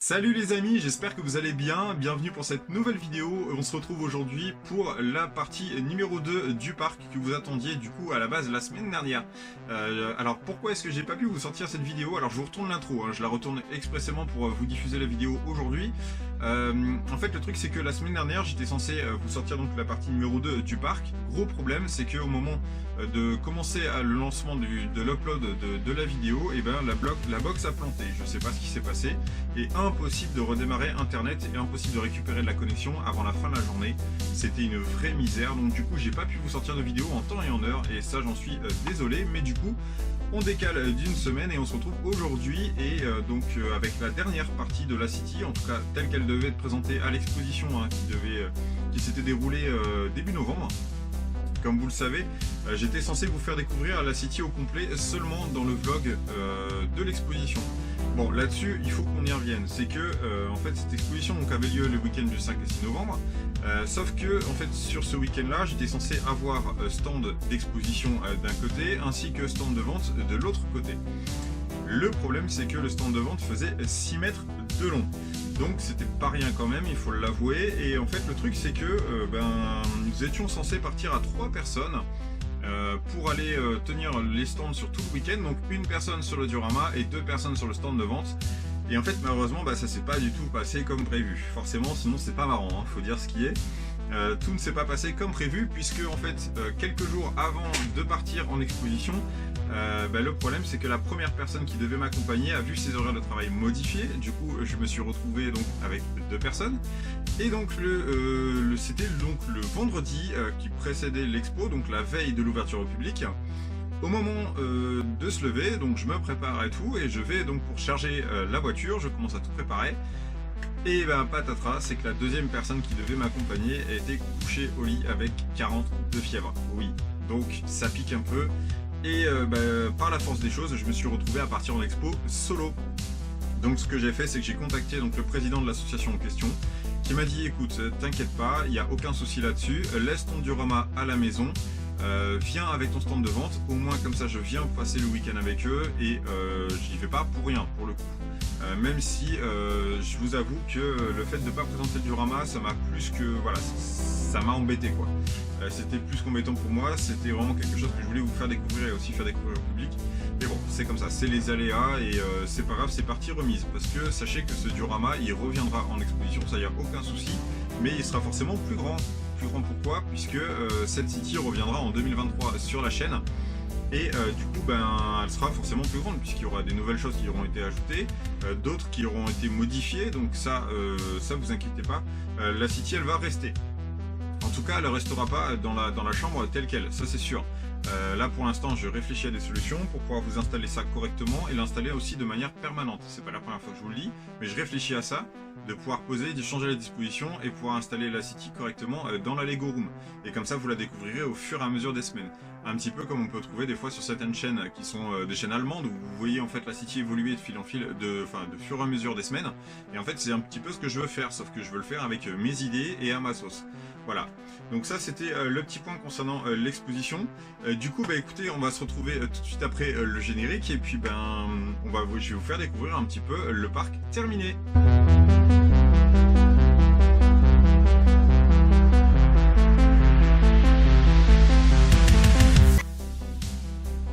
Salut les amis, j'espère que vous allez bien, bienvenue pour cette nouvelle vidéo. On se retrouve aujourd'hui pour la partie numéro 2 du parc que vous attendiez du coup à la base la semaine dernière. Alors pourquoi est-ce que j'ai pas pu vous sortir cette vidéo? Alors je vous retourne l'intro, je la retourne expressément pour vous diffuser la vidéo aujourd'hui. En fait le truc c'est que la semaine dernière j'étais censé vous sortir donc la partie numéro 2 du parc. Gros problème c'est qu'au moment de commencer le lancement de l'upload de la vidéo, et ben la box a planté, je sais pas ce qui s'est passé, et impossible de redémarrer internet et impossible de récupérer de la connexion avant la fin de la journée. C'était une vraie misère, donc du coup j'ai pas pu vous sortir de vidéo en temps et en heure, et ça j'en suis désolé, mais du coup on décale d'une semaine et on se retrouve aujourd'hui et avec la dernière partie de la City, en tout cas telle qu'elle devait être présentée à l'exposition qui s'était déroulée début novembre. Comme vous le savez, j'étais censé vous faire découvrir la City au complet seulement dans le vlog de l'exposition. Bon, là-dessus, il faut qu'on y revienne. C'est que, en fait, cette exposition donc, avait lieu le week-end du 5 et 6 novembre. Sauf que, en fait, sur ce week-end-là, j'étais censé avoir stand d'exposition d'un côté, ainsi que stand de vente de l'autre côté. Le problème, c'est que le stand de vente faisait 6 mètres de long. Donc c'était pas rien quand même, il faut l'avouer. Et en fait le truc c'est que nous étions censés partir à 3 personnes pour aller tenir les stands sur tout le week-end. Donc une personne sur le diorama et 2 personnes sur le stand de vente. Et en fait malheureusement ça s'est pas du tout passé comme prévu. Forcément sinon c'est pas marrant, faut dire ce qui est. Tout ne s'est pas passé comme prévu puisque en fait quelques jours avant de partir en exposition, le problème c'est que la première personne qui devait m'accompagner a vu ses horaires de travail modifiés. Du coup je me suis retrouvé donc avec 2 personnes et donc c'était donc le vendredi qui précédait l'expo, donc la veille de l'ouverture au public. Au moment de se lever, donc je me prépare et tout, et je vais donc pour charger la voiture, je commence à tout préparer. Et patatras, c'est que la deuxième personne qui devait m'accompagner était couchée au lit avec 40 de fièvre. Oui, donc ça pique un peu. Et par la force des choses, je me suis retrouvé à partir en expo solo. Donc ce que j'ai fait, c'est que j'ai contacté donc, le président de l'association en question, qui m'a dit écoute, t'inquiète pas, il n'y a aucun souci là-dessus, laisse ton diorama à la maison. Viens avec ton stand de vente, au moins comme ça je viens passer le week-end avec eux et j'y vais pas pour rien pour le coup. Même si je vous avoue que le fait de ne pas présenter le diorama, ça m'a plus que voilà, ça m'a embêté quoi. C'était plus qu'embêtant pour moi, c'était vraiment quelque chose que je voulais vous faire découvrir et aussi faire découvrir au public. Mais bon, c'est comme ça, c'est les aléas et c'est pas grave, c'est partie remise. Parce que sachez que ce diorama, il reviendra en exposition, ça y a aucun souci, mais il sera forcément plus grand. Plus grand pourquoi? Puisque cette City reviendra en 2023 sur la chaîne et du coup elle sera forcément plus grande puisqu'il y aura des nouvelles choses qui auront été ajoutées, d'autres qui auront été modifiées, donc ça vous inquiétez pas, la City elle va rester. En tout cas elle ne restera pas dans la chambre telle qu'elle, ça c'est sûr. Là pour l'instant je réfléchis à des solutions pour pouvoir vous installer ça correctement et l'installer aussi de manière permanente. C'est pas la première fois que je vous le dis, mais je réfléchis à ça, de pouvoir poser, de changer la disposition et pouvoir installer la City correctement dans la Lego Room. Et comme ça vous la découvrirez au fur et à mesure des semaines. Un petit peu comme on peut trouver des fois sur certaines chaînes qui sont des chaînes allemandes où vous voyez en fait la City évoluer de fil en fil, de fur et à mesure des semaines. Et en fait c'est un petit peu ce que je veux faire, sauf que je veux le faire avec mes idées et à ma sauce. Voilà, donc ça c'était le petit point concernant l'exposition. Du coup écoutez, on va se retrouver tout de suite après le générique et puis je vais vous faire découvrir un petit peu le parc terminé.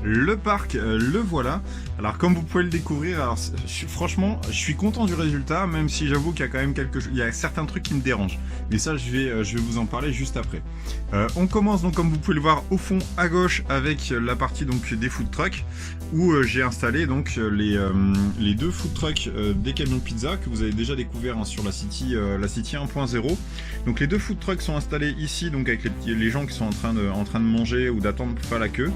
Le parc, le voilà. Alors comme vous pouvez le découvrir, alors, franchement je suis content du résultat, même si j'avoue qu'il y a quand même il y a certains trucs qui me dérangent. Mais ça je vais vous en parler juste après. On commence donc comme vous pouvez le voir au fond à gauche avec la partie donc des food trucks où j'ai installé donc les 2 food trucks des camions pizza que vous avez déjà découvert sur la City 1.0. Donc les 2 food trucks sont installés ici donc avec les gens qui sont en train de manger ou d'attendre pour faire la queue.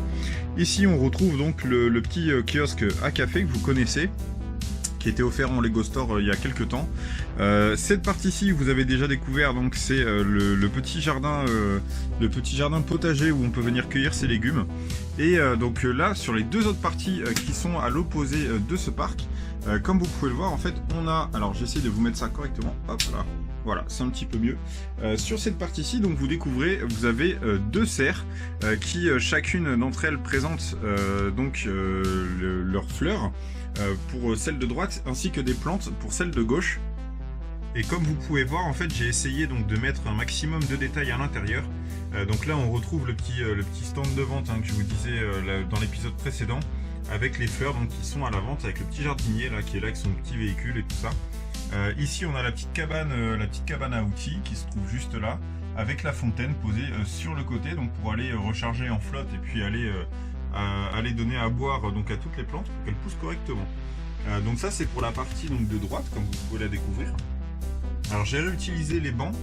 Ici on retrouve donc le petit kiosque à café que vous connaissez, qui était offert en Lego Store il y a quelques temps. Cette partie-ci, vous avez déjà découvert, donc c'est le petit jardin potager où on peut venir cueillir ses légumes. Et donc là, sur les 2 autres parties qui sont à l'opposé de ce parc, comme vous pouvez le voir, en fait, on a, alors j'essaie de vous mettre ça correctement, hop là. Voilà, c'est un petit peu mieux. Sur cette partie-ci, donc vous découvrez, vous avez 2 serres qui chacune d'entre elles présente leurs fleurs pour celle de droite, ainsi que des plantes pour celle de gauche. Et comme vous pouvez voir, en fait, j'ai essayé donc de mettre un maximum de détails à l'intérieur. Donc là, on retrouve le petit stand de vente, hein, que je vous disais dans l'épisode précédent, avec les fleurs donc, qui sont à la vente, avec le petit jardinier là, qui est là avec son petit véhicule et tout ça. Ici, on a la petite cabane à outils qui se trouve juste là, avec la fontaine posée sur le côté, donc pour aller recharger en flotte et puis aller donner à boire donc à toutes les plantes pour qu'elles poussent correctement. Donc ça, c'est pour la partie donc, de droite, comme vous pouvez la découvrir. Alors j'ai réutilisé les bancs,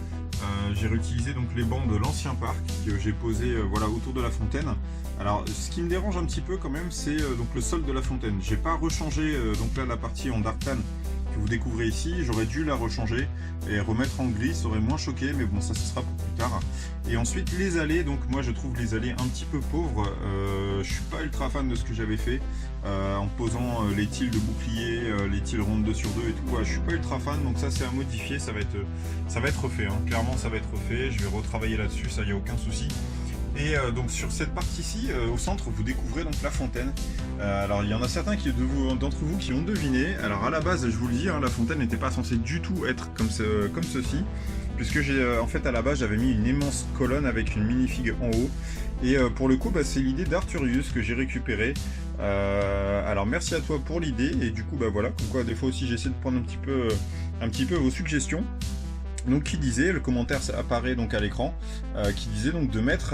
donc les bancs de l'ancien parc que j'ai posé voilà, autour de la fontaine. Alors ce qui me dérange un petit peu quand même, c'est donc le sol de la fontaine. J'ai pas rechangé donc là la partie en dartan que vous découvrez ici, j'aurais dû la rechanger et remettre en gris, ça aurait moins choqué, mais bon ça ce sera pour plus tard. Et ensuite les allées, donc moi je trouve les allées un petit peu pauvres, je suis pas ultra fan de ce que j'avais fait en posant les tiles de bouclier, les tiles rondes 2 sur 2 et tout, je suis pas ultra fan, donc ça c'est à modifier, ça va être refait, hein. Clairement ça va être refait, je vais retravailler là-dessus, ça y a aucun souci. Et donc sur cette partie-ci, au centre, vous découvrez donc la fontaine. Alors il y en a certains d'entre vous qui ont deviné. Alors à la base, je vous le dis, hein, la fontaine n'était pas censée du tout être comme ceci, puisque en fait à la base j'avais mis une immense colonne avec une mini-figue en haut. Et pour le coup, c'est l'idée d'Arthurius que j'ai récupérée. Alors merci à toi pour l'idée. Et du coup, voilà, comme quoi des fois aussi j'essaie de prendre un petit peu vos suggestions. Donc qui disait, le commentaire apparaît donc à l'écran, qui disait donc de mettre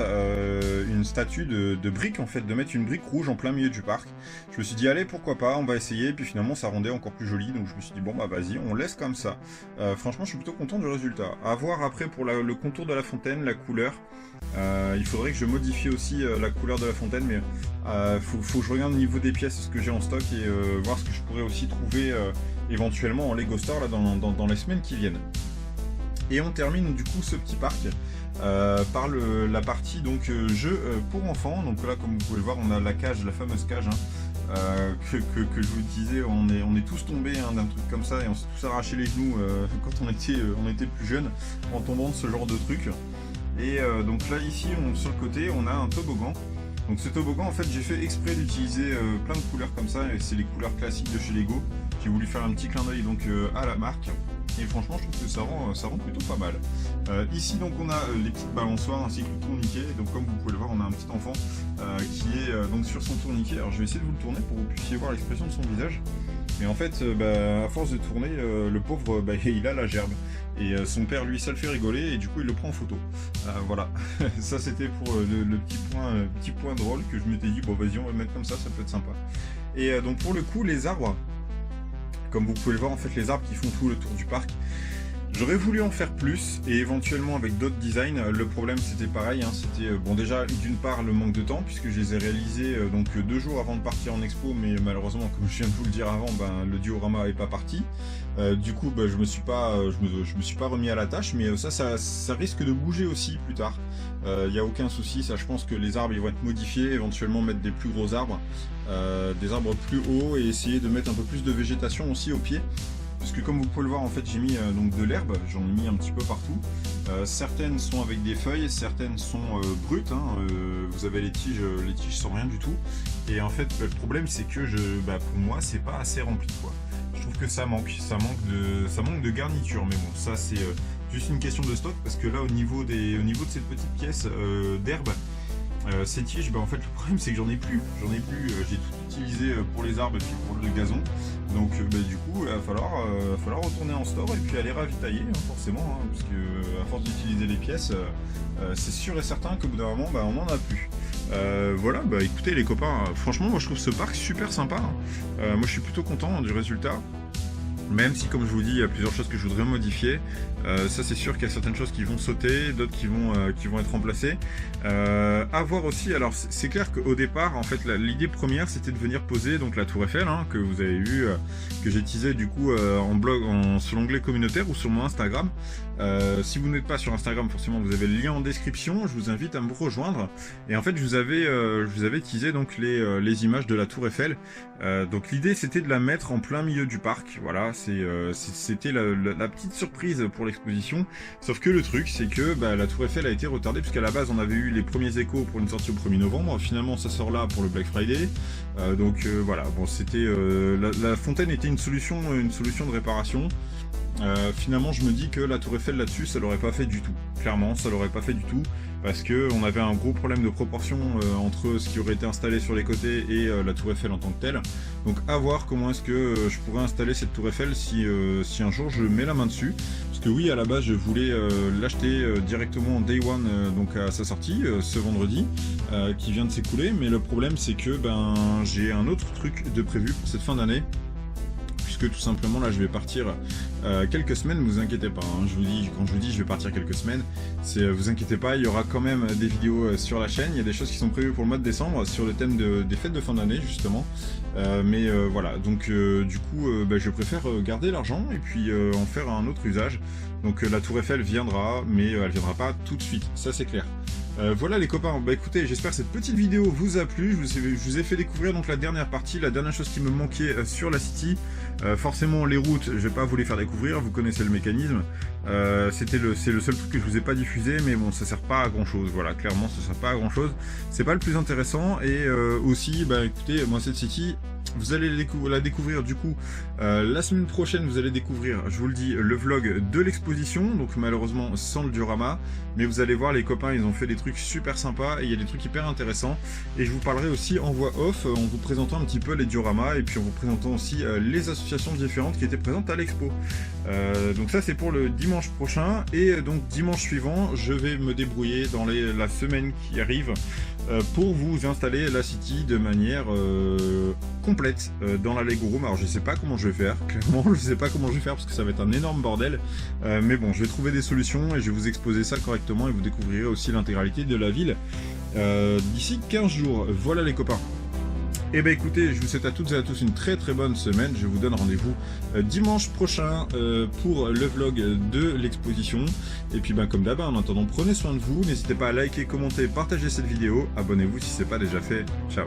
une statue de brique, en fait, de mettre une brique rouge en plein milieu du parc. Je me suis dit allez pourquoi pas, on va essayer, et puis finalement ça rendait encore plus joli, donc je me suis dit bon vas-y, on laisse comme ça. Franchement je suis plutôt content du résultat. À voir après pour le contour de la fontaine, la couleur. Il faudrait que je modifie aussi la couleur de la fontaine, mais faut que je regarde au niveau des pièces ce que j'ai en stock et voir ce que je pourrais aussi trouver éventuellement en Lego Store là, dans les semaines qui viennent. Et on termine du coup ce petit parc par la partie donc jeu pour enfants. Donc là comme vous pouvez le voir, on a la cage, la fameuse cage que je vous disais, on est tous tombés d'un truc comme ça et on s'est tous arraché les genoux quand on était plus jeunes en tombant de ce genre de truc. Et donc là ici sur le côté on a un toboggan. Donc ce toboggan en fait j'ai fait exprès d'utiliser plein de couleurs comme ça, et c'est les couleurs classiques de chez Lego. J'ai voulu faire un petit clin d'œil donc à la marque. Et franchement je trouve que ça rend plutôt pas mal. Ici donc on a les petites balançoires ainsi que le tourniquet. Donc comme vous pouvez le voir, on a un petit enfant qui est donc sur son tourniquet. Alors je vais essayer de vous le tourner pour que vous puissiez voir l'expression de son visage. Mais en fait à force de tourner, le pauvre il a la gerbe. Et son père lui ça le fait rigoler et du coup il le prend en photo. Voilà, ça c'était pour le petit point drôle que je m'étais dit bon vas-y on va le mettre comme ça peut être sympa. Et donc pour le coup les arbres, comme vous pouvez le voir en fait les arbres qui font tout le tour du parc, j'aurais voulu en faire plus et éventuellement avec d'autres designs. Le problème c'était pareil, hein, c'était bon déjà d'une part le manque de temps puisque je les ai réalisés donc 2 jours avant de partir en expo, mais malheureusement comme je viens de vous le dire avant, le diorama n'est pas parti. Du coup je me suis pas remis à la tâche, mais ça risque de bouger aussi plus tard. Il n'y a aucun souci, ça je pense que les arbres ils vont être modifiés, éventuellement mettre des plus gros arbres, des arbres plus hauts et essayer de mettre un peu plus de végétation aussi au pied. Parce que comme vous pouvez le voir en fait j'ai mis donc de l'herbe, j'en ai mis un petit peu partout. Certaines sont avec des feuilles, certaines sont brutes, hein. Vous avez les tiges sans rien du tout. Et en fait le problème c'est que pour moi c'est pas assez rempli quoi. Je trouve que ça manque de garniture, mais bon ça c'est juste une question de stock parce que là au niveau de cette petite pièce d'herbe, ces tiges, en fait le problème c'est que j'en ai plus, j'ai tout utilisé pour les arbres et puis pour le gazon, donc du coup il va falloir retourner en store et puis aller ravitailler hein, forcément, hein, parce que à force d'utiliser les pièces, c'est sûr et certain qu'au bout d'un moment on n'en a plus. Voilà, écoutez les copains, franchement moi je trouve ce parc super sympa, hein. Moi je suis plutôt content du résultat. Même si, comme je vous dis, il y a plusieurs choses que je voudrais modifier. Ça, c'est sûr qu'il y a certaines choses qui vont sauter, d'autres qui vont être remplacées. À voir aussi. Alors, c'est clair qu'au départ, en fait, l'idée première, c'était de venir poser donc la Tour Eiffel, hein, que vous avez vu, que j'ai teasé du coup sur l'onglet communautaire ou sur mon Instagram. Si vous n'êtes pas sur Instagram, forcément, vous avez le lien en description. Je vous invite à me rejoindre. Et en fait, je vous avais teasé donc les images de la Tour Eiffel. Donc, l'idée, c'était de la mettre en plein milieu du parc. Voilà. C'était la petite surprise pour l'exposition, sauf que le truc c'est que la Tour Eiffel a été retardée puisqu'à la base on avait eu les premiers échos pour une sortie au 1er novembre, finalement ça sort là pour le Black Friday, donc voilà, bon c'était la fontaine était une solution de réparation. finalement je me dis que la tour Eiffel là-dessus ça l'aurait pas fait du tout. Clairement ça l'aurait pas fait du tout parce que on avait un gros problème de proportion entre ce qui aurait été installé sur les côtés et la tour Eiffel en tant que telle. Donc à voir comment est-ce que je pourrais installer cette tour Eiffel si un jour je mets la main dessus. Parce que oui, à la base je voulais l'acheter directement en day one, donc à sa sortie ce vendredi qui vient de s'écouler, mais le problème c'est que j'ai un autre truc de prévu pour cette fin d'année. Tout simplement là je vais partir quelques semaines, ne vous inquiétez pas, hein, quand je vous dis je vais partir quelques semaines, c'est vous inquiétez pas, il y aura quand même des vidéos sur la chaîne, il y a des choses qui sont prévues pour le mois de décembre sur le thème des fêtes de fin d'année justement, mais voilà, donc du coup je préfère garder l'argent et puis en faire un autre usage. Donc la tour Eiffel viendra, mais elle viendra pas tout de suite, ça c'est clair. Voilà les copains, écoutez, j'espère que cette petite vidéo vous a plu, je vous ai fait découvrir donc la dernière partie, la dernière chose qui me manquait sur la City. Forcément les routes, je vais pas vous les faire découvrir, vous connaissez le mécanisme, c'est le seul truc que je vous ai pas diffusé, mais bon ça sert pas à grand chose, voilà, clairement ça sert pas à grand chose, c'est pas le plus intéressant, et aussi, écoutez, moi cette City, vous allez la découvrir du coup la semaine prochaine, vous allez découvrir, je vous le dis, le vlog de l'exposition, donc malheureusement sans le diorama, mais vous allez voir les copains, ils ont fait des trucs super sympas et il y a des trucs hyper intéressants, et je vous parlerai aussi en voix off en vous présentant un petit peu les dioramas et puis en vous présentant aussi les associations différentes qui étaient présentes à l'expo. Donc ça c'est pour le dimanche prochain, et donc dimanche suivant je vais me débrouiller dans la semaine qui arrive pour vous installer la City de manière complète dans la Lego Room. Alors je sais pas comment je vais faire, clairement je sais pas comment je vais faire parce que ça va être un énorme bordel, mais bon je vais trouver des solutions et je vais vous exposer ça correctement et vous découvrirez aussi l'intégralité de la ville d'ici 15 jours. Voilà les copains. Et écoutez, je vous souhaite à toutes et à tous une très très bonne semaine. Je vous donne rendez-vous dimanche prochain pour le vlog de l'exposition. Et puis comme d'hab, en attendant, prenez soin de vous. N'hésitez pas à liker, commenter, partager cette vidéo. Abonnez-vous si ce n'est pas déjà fait. Ciao.